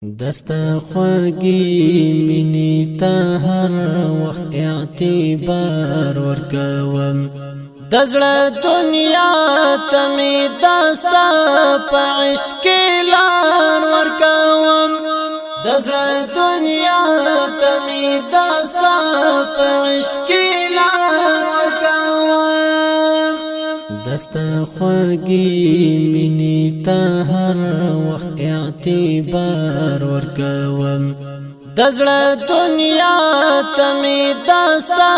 دستا خواږی منی ته هر وخت اعتبار ورکوم دزړه دنیا ته می دستا په عشق لار ورکوم دزړه دنیا ته می دستا په عشق لار ورکوم دستا خواږی منی ته هر وخت اعتبار ورکوم دزړه دنیا ته می دستا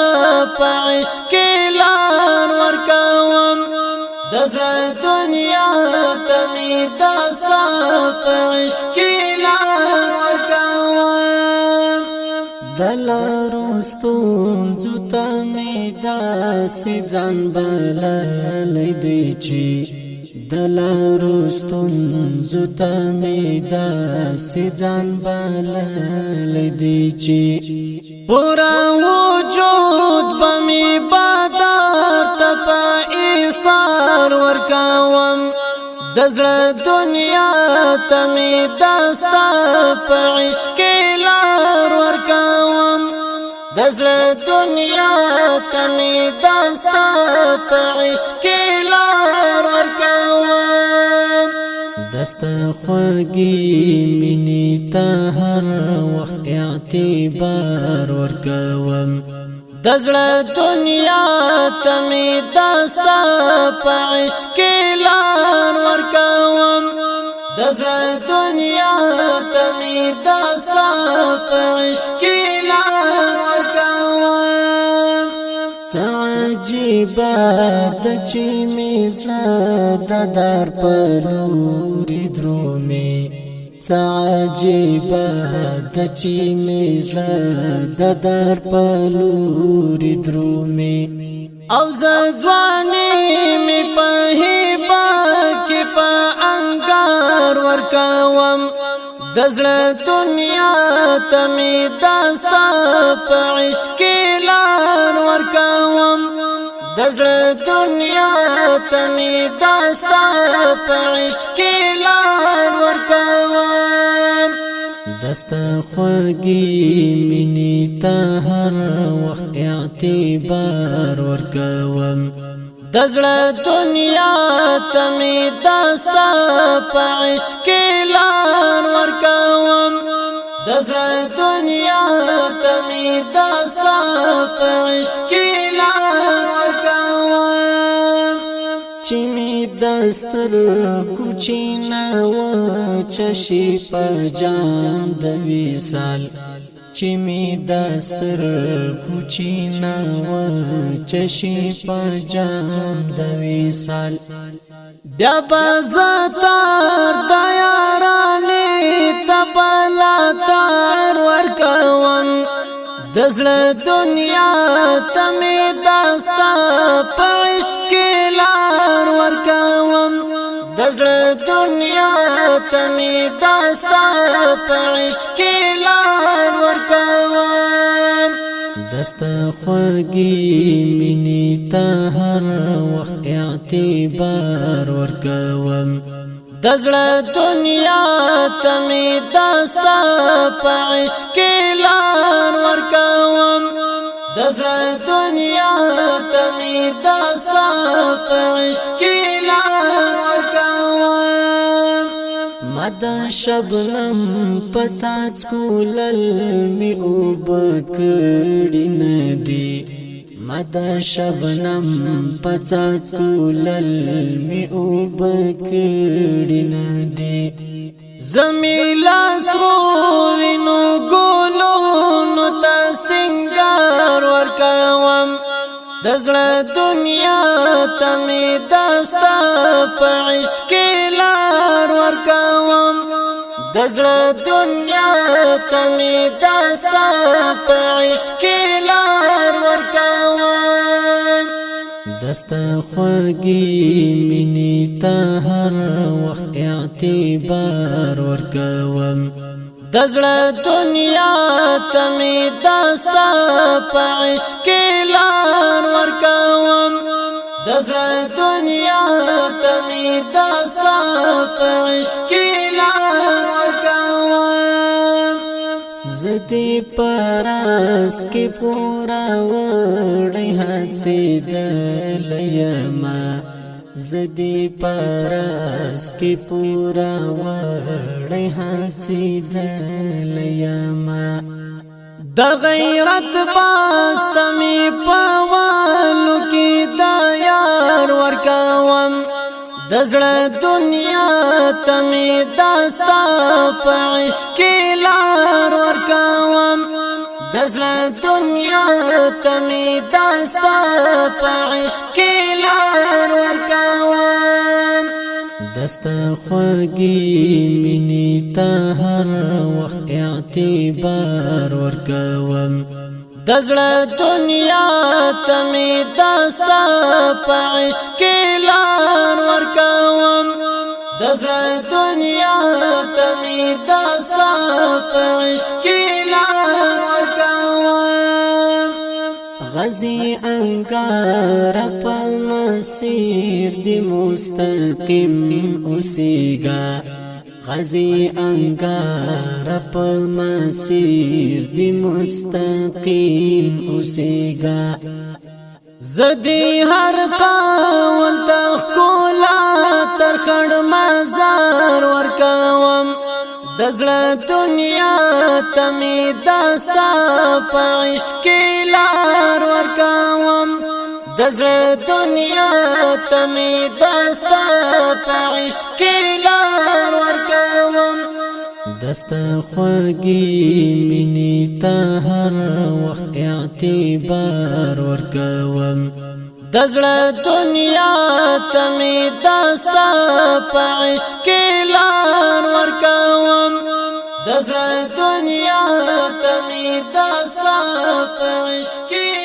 په عشق لار ورکوم دزړه دنیا ته می دستا په عشق لار ورکوم دلارستون زوتا می داسې ځان بللی دی چې دلارستون زوتا می داسې ځان بللی دی چې پورا وجود بمی بادار ته په ایثار ورکوم دزړه دنیا ته می دستا په عشق لار ورکوم دزړه دنیا ته می دستا په عشق لار ورکوم دستا خواږی منی ته هر وخت اعتبار ورکوم دزړه دنیا ته می دستا په عشق لار ورکوم دزړه دنیا ته می دستا په عشق لار ورکوم عجیبه ده چې می زړه د در په لورې درومي عجیبه ده چې می زړه د در په لورې درومي او ځواني می په هیبه کې په انګار ورکوم دزړه دنیا ته می دستا په عشق لار ورکوم دزړه دنیا ته می دستا په عشق لار ورکوم دستا خواږی منی ته هر وخت اعتبار ورکوم دزړه دنیا ته می دستا په عشق لار ورکوم دزړه دنیا ته می دستا په عشق لار ورکوم چې می دستر کوچینا و چشي په جام د وصال چې می دستر کوچینا و چشي په جام د وصال بیا بازار د یارانې تبلا تار ورکوم دزړه دنیا ته می دستا په عشق لار ورکوم دزړه دنیا ته می دستا په عشق لار ورکوم دستا خواږی منی ته هر وخت اعتبار ورکوم دزړه دنیا ته می دستا په عشق لار ورکوم دزړه دنیا ته می دستا په عشق لار ورکوم مدا شبنم پڅاڅ کولل می وبکړی ندی مدا شبنم پڅاڅ کولل می وبکړی ندی زمیلا سرو وینو ګولو نو تا سنگار ورکوم دزړه دنیا ته می دستا په عشق لار ورکوم دزړه دنیا ته می دستا په عشق لار ورکوم دستا خواږی منی ته هر وخت اعتبار ورکوم دزړه دنیا ته می دستا په عشق لار ورکوم دزړه دنیا ته می دستا په عشق لار ورکوم زدی پراس کی پورا وړی هڅېدل یما زدی پراس کی پورا وړی هڅېدل یما د غیرت باستمی پوالو کی دا یار ورکوم دزړه دنیا تمی داستا په عشق لار ورکوم دزړه دنیا تمی داستا په عشق لار ورکوم دستا خوږی مینې ته هر وخت اعتبار ورکوم دزړه دنیا تمی داستا په عشق لار ورکوم دزړه دنیا تمی داستا په عشق لار ورکوم غزي انګار په مسیر دی مستقیم اوسېګا غزي انګار په مسیر دی مستقیم اوسېګا زدی هر قول تخولا تر خړ مزار ورکوم دزړه دنیا تمی داستا په عشق لار ورکوم دزړه دنیا تمی داستا په عشق لار ورکوم دستا خوږی مینې ته هر وخت اعتبار ورکوم دزړه دنیا تمی داستا په عشق لار ورکوم دزړه دنیا تمی داستا په عشق